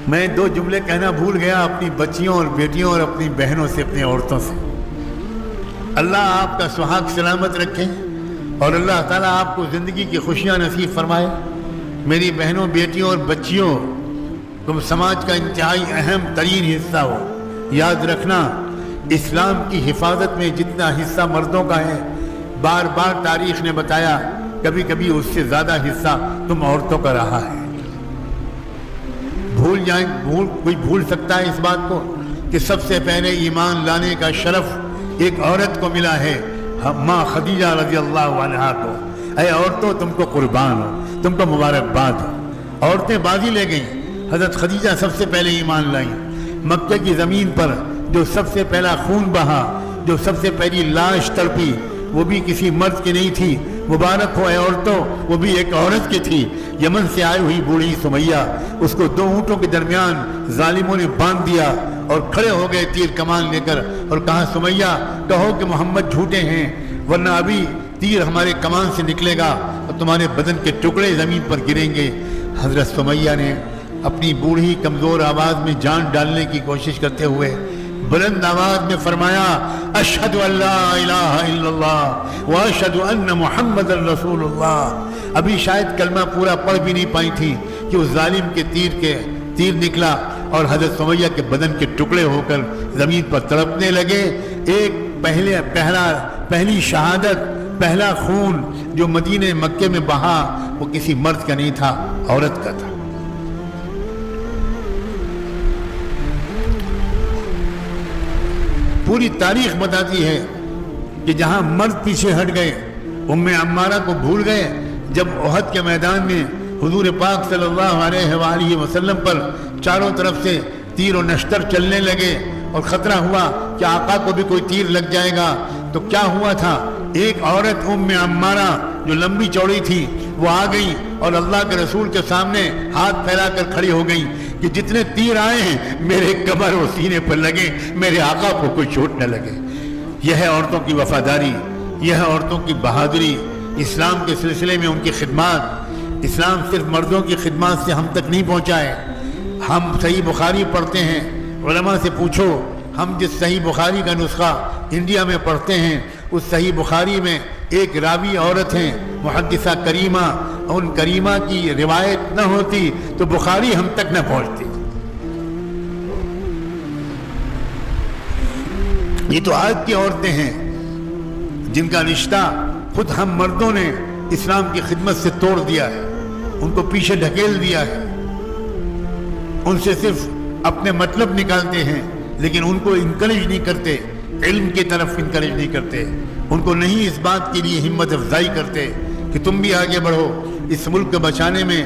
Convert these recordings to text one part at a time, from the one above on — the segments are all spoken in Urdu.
میں 2 جملے کہنا بھول گیا اپنی بچیوں اور بیٹیوں اور اپنی بہنوں سے، اپنی عورتوں سے۔ اللہ آپ کا سہاگ سلامت رکھے اور اللہ تعالیٰ آپ کو زندگی کی خوشیاں نصیب فرمائے۔ میری بہنوں، بیٹیوں اور بچیوں، تم سماج کا انتہائی اہم ترین حصہ ہو۔ یاد رکھنا، اسلام کی حفاظت میں جتنا حصہ مردوں کا ہے، بار بار تاریخ نے بتایا، کبھی کبھی اس سے زیادہ حصہ تم عورتوں کا رہا ہے۔ کوئی بھول سکتا ہے اس بات کو کہ سب سے پہلے ایمان لانے کا شرف ایک عورت کو ملا ہے، ماں خدیجہ رضی اللہ عنہا کو۔ اے عورتوں، تم کو قربان ہو، تم کو مبارکباد ہو۔ عورتیں بازی لے گئیں، حضرت خدیجہ سب سے پہلے ایمان لائیں۔ مکہ کی زمین پر جو سب سے پہلا خون بہا، جو سب سے پہلی لاش تڑپی، وہ بھی کسی مرد کی نہیں تھی۔ مبارک ہو اے عورتوں، وہ بھی ایک عورت کی تھی، یمن سے آئی ہوئی بوڑھی سمیہ۔ اس کو 2 اونٹوں کے درمیان ظالموں نے باندھ دیا اور کھڑے ہو گئے تیر کمان لے کر، اور کہا سمیہ کہو کہ محمد جھوٹے ہیں، ورنہ ابھی تیر ہمارے کمان سے نکلے گا اور تمہارے بدن کے ٹکڑے زمین پر گریں گے۔ حضرت سمیہ نے اپنی بوڑھی کمزور آواز میں جان ڈالنے کی کوشش کرتے ہوئے بلند آواز میں فرمایا، اشہد ان لا الہ الا اللہ واشہد ان محمد رسول اللہ۔ ابھی شاید کلمہ پورا پڑھ بھی نہیں پائی تھی کہ اس ظالم کے تیر نکلا اور حضرت سمیہ کے بدن کے ٹکڑے ہو کر زمین پر تڑپنے لگے۔ ایک پہلی شہادت، پہلا خون جو مدینہ مکے میں بہا، وہ کسی مرد کا نہیں تھا، عورت کا تھا۔ پوری تاریخ بتاتی ہے کہ جہاں مرد پیچھے ہٹ گئے، ام عمارہ کو بھول گئے، جب احد کے میدان میں حضور پاک صلی اللہ علیہ وآلہ وسلم پر چاروں طرف سے تیر و نشتر چلنے لگے اور خطرہ ہوا کہ آقا کو بھی کوئی تیر لگ جائے گا، تو کیا ہوا تھا؟ ایک عورت ام عمارہ جو لمبی چوڑی تھی، وہ آ گئی اور اللہ کے رسول کے سامنے ہاتھ پھیلا کر کھڑی ہو گئی کہ جتنے تیر آئے ہیں میرے کمر و سینے پر لگے، میرے آقا کو کوئی چوٹ نہ لگے۔ یہ ہے عورتوں کی وفاداری، یہ ہے عورتوں کی بہادری، اسلام کے سلسلے میں ان کی خدمات۔ اسلام صرف مردوں کی خدمات سے ہم تک نہیں پہنچا ہے۔ ہم صحیح بخاری پڑھتے ہیں، علماء سے پوچھو، ہم جس صحیح بخاری کا نسخہ انڈیا میں پڑھتے ہیں، اس صحیح بخاری میں ایک راوی عورت ہیں، محدثہ کریمہ۔ ان کریمہ کی روایت نہ ہوتی تو بخاری ہم تک نہ پہنچتی۔ یہ تو آج کی عورتیں ہیں جن کا رشتہ خود ہم مردوں نے اسلام کی خدمت سے توڑ دیا ہے، ان کو پیچھے ڈھکیل دیا ہے، ان سے صرف اپنے مطلب نکالتے ہیں، لیکن ان کو انکریج نہیں کرتے، علم کی طرف انکریج نہیں کرتے، ان کو نہیں اس بات کے لیے ہمت افزائی کرتے کہ تم بھی آگے بڑھو۔ اس ملک کو بچانے میں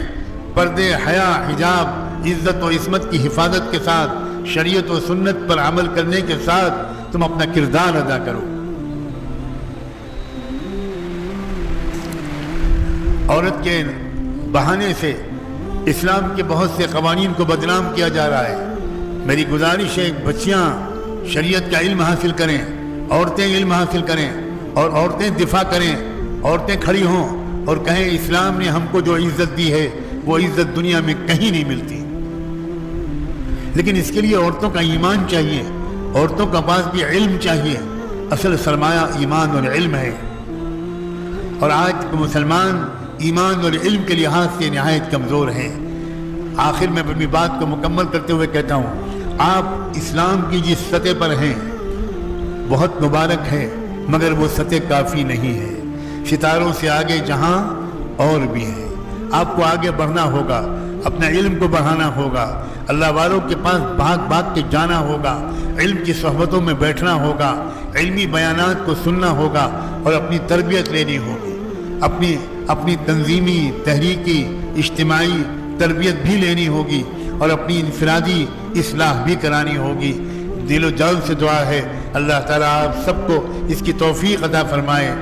پردے، حیا، حجاب، عزت و عصمت کی حفاظت کے ساتھ، شریعت و سنت پر عمل کرنے کے ساتھ تم اپنا کردار ادا کرو۔ عورت کے بہانے سے اسلام کے بہت سے قوانین کو بدنام کیا جا رہا ہے۔ میری گزارش ہے، بچیاں شریعت کا علم حاصل کریں، عورتیں علم حاصل کریں اور عورتیں دفاع کریں، عورتیں کھڑی ہوں اور کہیں اسلام نے ہم کو جو عزت دی ہے وہ عزت دنیا میں کہیں نہیں ملتی۔ لیکن اس کے لیے عورتوں کا ایمان چاہیے، عورتوں کا پاس بھی علم چاہیے۔ اصل سرمایہ ایمان اور علم ہے، اور آج مسلمان ایمان اور علم کے لحاظ سے نہایت کمزور ہیں۔ آخر میں اپنی بات کو مکمل کرتے ہوئے کہتا ہوں، آپ اسلام کی جس سطح پر ہیں بہت مبارک ہے، مگر وہ سطح کافی نہیں ہے۔ ستاروں سے آگے جہاں اور بھی ہے، آپ کو آگے بڑھنا ہوگا، اپنا علم کو بڑھانا ہوگا، اللہ والوں کے پاس بھاگ بھاگ کے جانا ہوگا، علم کی صحبتوں میں بیٹھنا ہوگا، علمی بیانات کو سننا ہوگا اور اپنی تربیت لینی ہوگی، اپنی تنظیمی، تحریکی، اجتماعی تربیت بھی لینی ہوگی اور اپنی انفرادی اصلاح بھی کرانی ہوگی۔ دل و جان سے دعا ہے اللہ تعالیٰ آپ سب کو اس کی توفیق عطا فرمائے۔